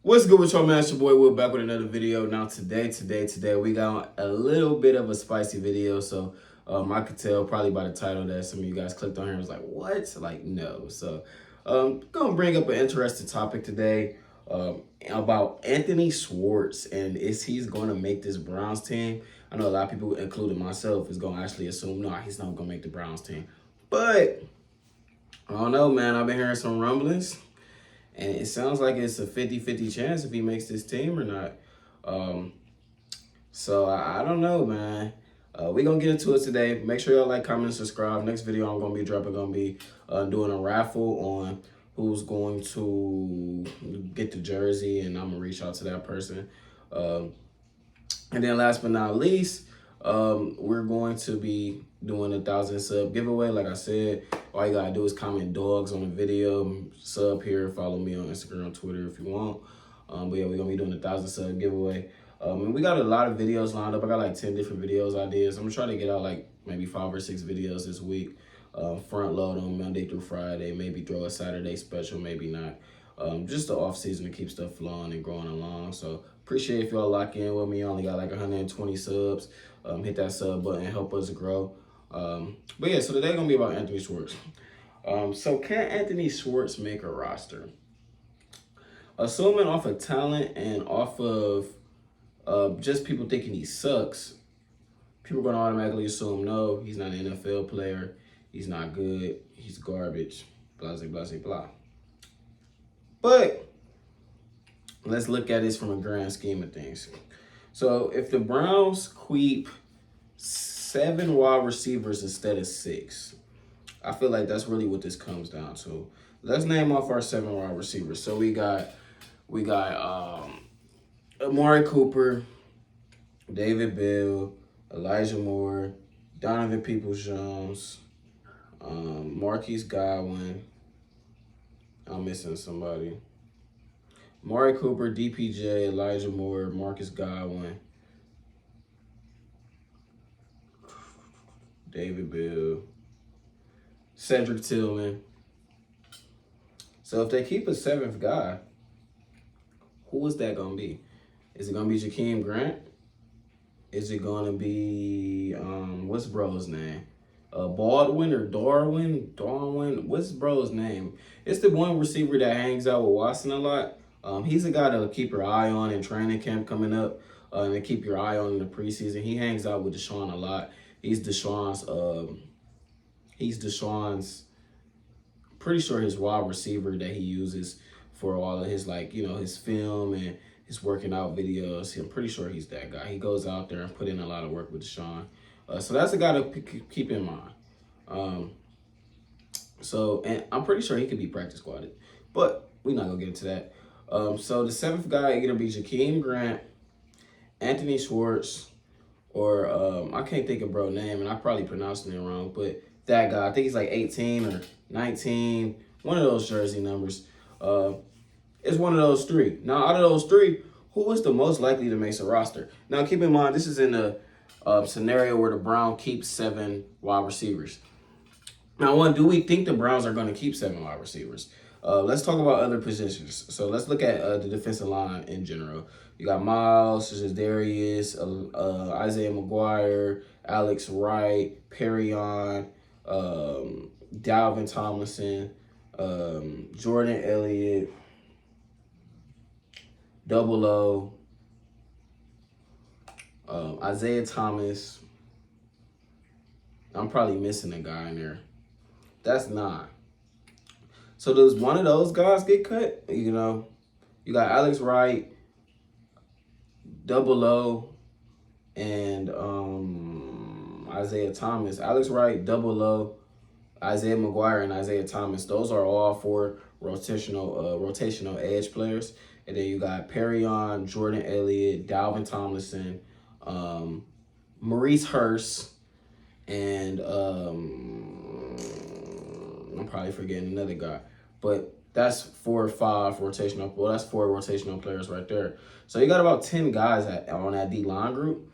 What's good with y'all, man? It's your boy Will back with another video. Now today we got a little bit of a spicy video. So I could tell probably by the title that some of you guys clicked on here and was like, what? Like, no. So gonna bring up an interesting topic today about Anthony Schwartz and is he's gonna make this Browns team. I know a lot of people, including myself, is gonna actually assume no, he's not gonna make the Browns team. But I don't know, man. I've been hearing some rumblings. And it sounds like it's a 50-50 chance if he makes this team or not. So I don't know, man. We're going to get into it today. Make sure y'all like, comment, and subscribe. Next video I'm going to be dropping, going to be doing a raffle on who's going to get the jersey, and I'm going to reach out to that person. And then last but not least, we're going to be doing a 1,000 sub giveaway. Like I said, all you gotta do is comment dogs on the video, sub here, follow me on Instagram, Twitter if you want. But yeah, we're gonna be doing a 1,000 sub giveaway. And we got a lot of videos lined up. I got like 10 different videos ideas. I'm gonna try to get out like maybe 5 or 6 videos this week. Front load on Monday through Friday, maybe throw a Saturday special, maybe not. Just the off season to keep stuff flowing and growing along. So appreciate if y'all lock in with me. I only got like 120 subs. Hit that sub button, help us grow. But yeah, so today gonna be about Anthony Schwartz. So can Anthony Schwartz make a roster? Assuming off of talent and off of just people thinking he sucks, people are gonna automatically assume no, he's not an NFL player, he's not good, he's garbage, blah, blah, blah, blah. But let's look at this from a grand scheme of things. So if the Browns keep 7 wide receivers instead of 6, I feel like that's really what this comes down to. Let's name off our 7 wide receivers. So we got Amari Cooper, David Bell, Elijah Moore, Donovan Peoples-Jones, Marquise Godwin. I'm missing somebody. Amari Cooper, DPJ, Elijah Moore, Marcus Godwin, David Bell, Cedric Tillman. So if they keep a 7th guy, who is that going to be? Is it going to be Jakeem Grant? Is it going to be, what's bro's name? Baldwin or Darwin? What's bro's name? It's the one receiver that hangs out with Watson a lot. He's a guy to keep your eye on in training camp coming up, and to keep your eye on in the preseason. He hangs out with Deshaun a lot. He's Deshaun's, pretty sure his wide receiver that he uses for all of his, like, you know, his film and his working out videos. I'm pretty sure he's that guy. He goes out there and put in a lot of work with Deshaun. So that's a guy to keep in mind. And I'm pretty sure he could be practice squatted, but we're not going to get into that. So the 7th guy is going to be Jakeem Grant, Anthony Schwartz, or I can't think of bro's name, and I probably pronounced it wrong, but that guy, I think he's like 18 or 19, one of those jersey numbers. It's one of those 3. Now, out of those 3, who is the most likely to make a roster? Now, keep in mind, this is in a scenario where the Browns keep 7 wide receivers. Now, do we think the Browns are going to keep 7 wide receivers? Let's talk about other positions. So let's look at the defensive line in general. You got Miles, Darius, Isaiah McGuire, Alex Wright, Perrion, Dalvin Tomlinson, Jordan Elliott, Double O, Isaiah Thomas. I'm probably missing a guy in there. That's 9. So does one of those guys get cut? You know, you got Alex Wright, Double O, and Isaiah Thomas. Alex Wright, Double O, Isaiah McGuire, and Isaiah Thomas. Those are all 4 rotational edge players. And then you got Perrion, Jordan Elliott, Dalvin Tomlinson, Maurice Hurst, and I'm probably forgetting another guy. But that's 4 or 5 rotational. Well, that's 4 rotational players right there. So you got about 10 guys on that D-line group.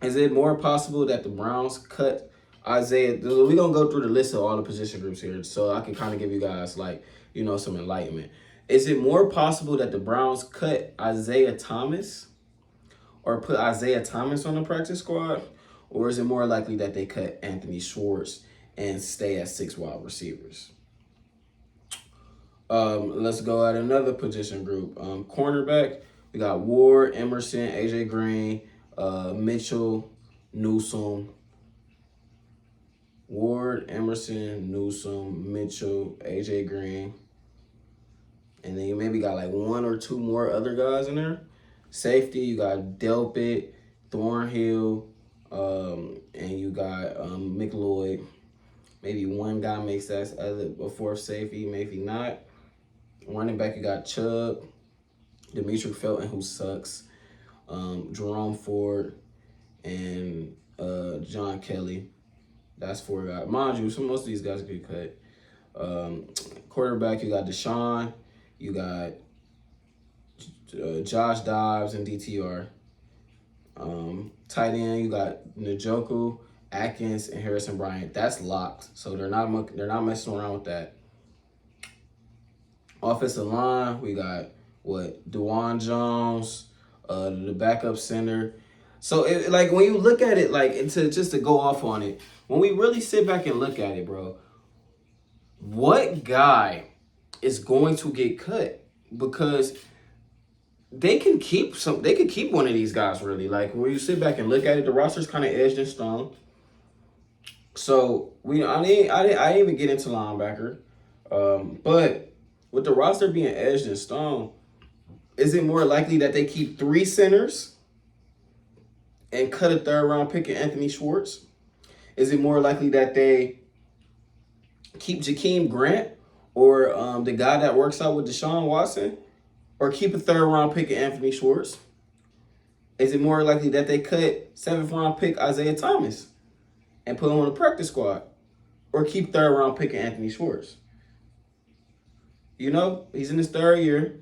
Is it more possible that the Browns cut Isaiah? We're going to go through the list of all the position groups here so I can kind of give you guys, like, you know, some enlightenment. Is it more possible that the Browns cut Isaiah Thomas or put Isaiah Thomas on the practice squad? Or is it more likely that they cut Anthony Schwartz and stay at 6 wide receivers? Let's go at another position group. Cornerback, we got Ward, Emerson, AJ Green, Mitchell, Newsome. Ward, Emerson, Newsome, Mitchell, AJ Green. And then you maybe got like 1 or 2 more other guys in there. Safety, you got Delpit, Thornhill, and you got McLeod. Maybe one guy makes that a 4th safety, maybe not. Running back, you got Chubb, Demetric Felton, who sucks, Jerome Ford, and John Kelly. That's 4 guys. Mind you, most of these guys get cut. Quarterback, you got Deshaun, you got Josh Dobbs and DTR. Tight end, you got Njoku, Atkins, and Harrison Bryant. That's locked, so they're not messing around with that. Offensive line, we got DeJuan Jones, the backup center. So like when you look at it, like just to go off on it, when we really sit back and look at it, bro, what guy is going to get cut? Because they can keep one of these guys, really. Like when you sit back and look at it, the roster's kind of edged in stone. So I didn't even get into linebacker, but with the roster being edged in stone, is it more likely that they keep 3 centers and cut a 3rd round pick in Anthony Schwartz? Is it more likely that they keep Jakeem Grant or the guy that works out with Deshaun Watson, or keep a 3rd round pick in Anthony Schwartz? Is it more likely that they cut 7th round pick Isaiah Thomas and put him on the practice squad, or keep 3rd round pick in Anthony Schwartz? You know, he's in his 3rd year.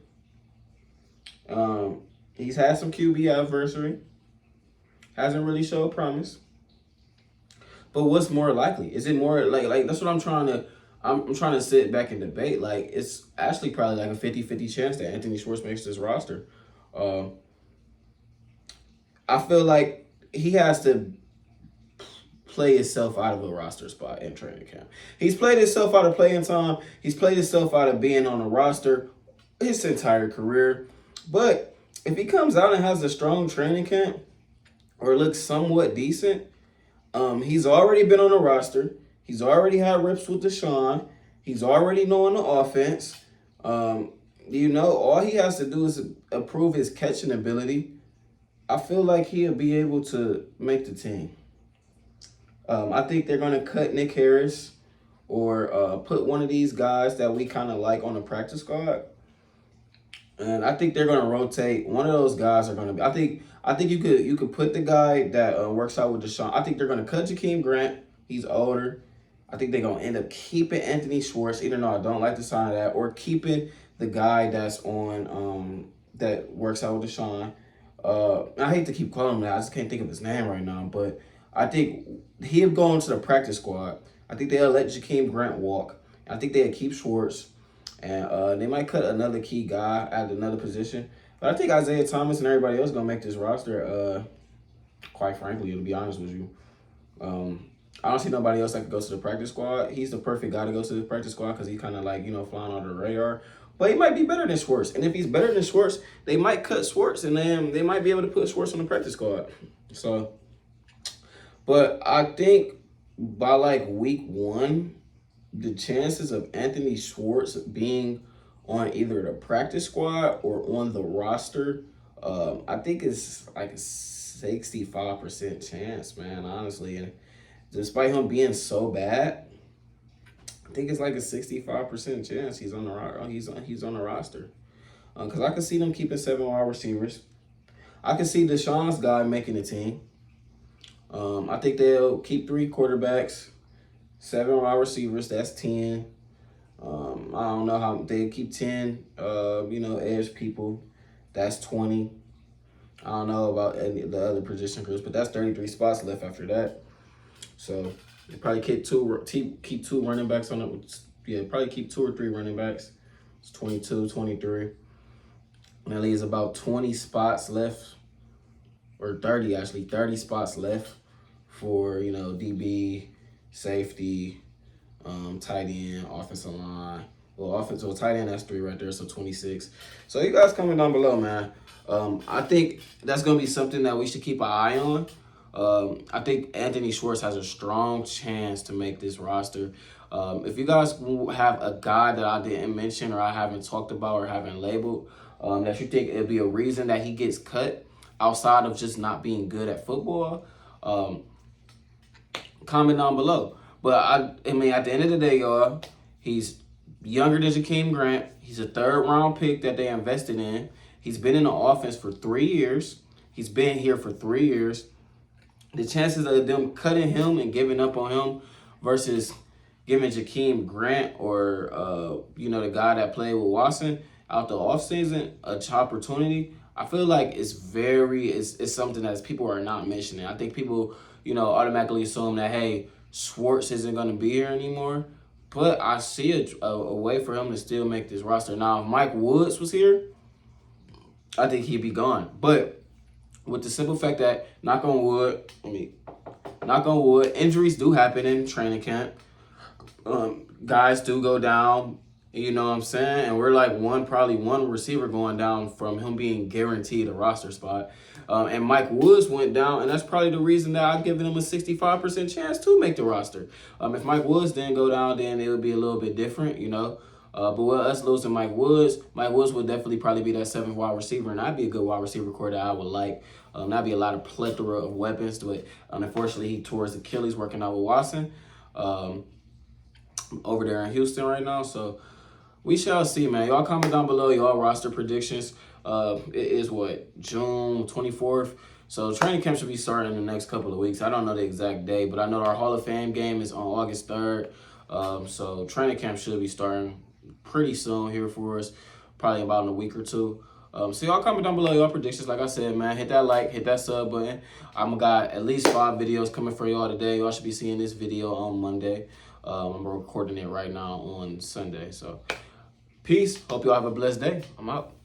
He's had some QB adversity. Hasn't really showed promise. But what's more likely? Is it more like that's what I'm trying to sit back and debate. Like, it's actually probably like a 50-50 chance that Anthony Schwartz makes this roster. I feel like he has to play himself out of a roster spot in training camp. He's played himself out of playing time. He's played himself out of being on a roster his entire career. But if he comes out and has a strong training camp or looks somewhat decent, he's already been on a roster. He's already had reps with Deshaun. He's already knowing the offense. All he has to do is improve his catching ability. I feel like he'll be able to make the team. I think they're going to cut Nick Harris or put one of these guys that we kind of like on the practice squad. And I think they're going to rotate. One of those guys are going to be. I think you could put the guy that works out with Deshaun. I think they're going to cut Jakeem Grant. He's older. I think they're going to end up keeping Anthony Schwartz, even though I don't like the sign of that, or keeping the guy that's on that works out with Deshaun. I hate to keep calling him that. I just can't think of his name right now. But I think he'll go into the practice squad. I think they'll let Jakeem Grant walk. I think they'll keep Schwartz. And they might cut another key guy at another position. But I think Isaiah Thomas and everybody else is going to make this roster, quite frankly, to be honest with you. I don't see nobody else that could go to the practice squad. He's the perfect guy to go to the practice squad because he's kind of like, flying under the radar. But he might be better than Schwartz. And if he's better than Schwartz, they might cut Schwartz and then they might be able to put Schwartz on the practice squad. So, but I think by like week 1, the chances of Anthony Schwartz being on either the practice squad or on the roster, I think it's like a 65% chance, man, honestly. And despite him being so bad, I think it's like a 65% chance he's on the roster. Because I can see them keeping 7 wide receivers. I can see Deshaun's guy making the team. I think they'll keep 3 quarterbacks, 7 wide receivers. That's 10. I don't know how they keep 10. Edge people. That's 20. I don't know about any of the other position groups, but that's 33 spots left after that. So they probably keep 2 running backs on it. Yeah, probably keep 2 or 3 running backs. It's 22, 23. And that leaves about 20 spots left, or 30 actually, 30 spots left for, you know, DB, safety, tight end, offensive line. Well, tight end, that's 3 right there, so 26. So you guys comment down below, man. I think that's going to be something that we should keep an eye on. I think Anthony Schwartz has a strong chance to make this roster. If you guys have a guy that I didn't mention or I haven't talked about or haven't labeled, that you think it'd be a reason that he gets cut outside of just not being good at football, comment down below. But I mean, at the end of the day, y'all, he's younger than Jakeem Grant. He's a 3rd round pick that they invested in. He's been in the offense for 3 years. He's been here for 3 years. The chances of them cutting him and giving up on him versus giving Jakeem Grant or, you know, the guy that played with Watson out the offseason an opportunity, I feel like it's something that people are not mentioning. I think people, you know, automatically assume that, hey, Schwartz isn't going to be here anymore. But I see a way for him to still make this roster. Now, if Mike Woods was here, I think he'd be gone. But with the simple fact that, knock on wood, injuries do happen in training camp. Guys do go down, you know what I'm saying? And we're like probably one receiver going down from him being guaranteed a roster spot. And Mike Woods went down, and that's probably the reason that I've given him a 65% chance to make the roster. If Mike Woods didn't go down, then it would be a little bit different, you know. But with us losing Mike Woods would definitely probably be that 7th wide receiver, and that'd be a good wide receiver core that I would like. That'd be a lot of plethora of weapons to it. Unfortunately, he tore his Achilles working out with Watson over there in Houston right now. So we shall see, man. Y'all comment down below y'all roster predictions. It is what, June 24th. So training camp should be starting in the next couple of weeks. I don't know the exact day, but I know our Hall of Fame game is on August 3rd. So training camp should be starting pretty soon here for us, probably about in a week or two. So y'all comment down below y'all predictions. Like I said, man, hit that like, hit that sub button. I'm got at least 5 videos coming for y'all today. Y'all should be seeing this video on Monday. I'm recording it right now on Sunday. So peace. Hope y'all have a blessed day. I'm out.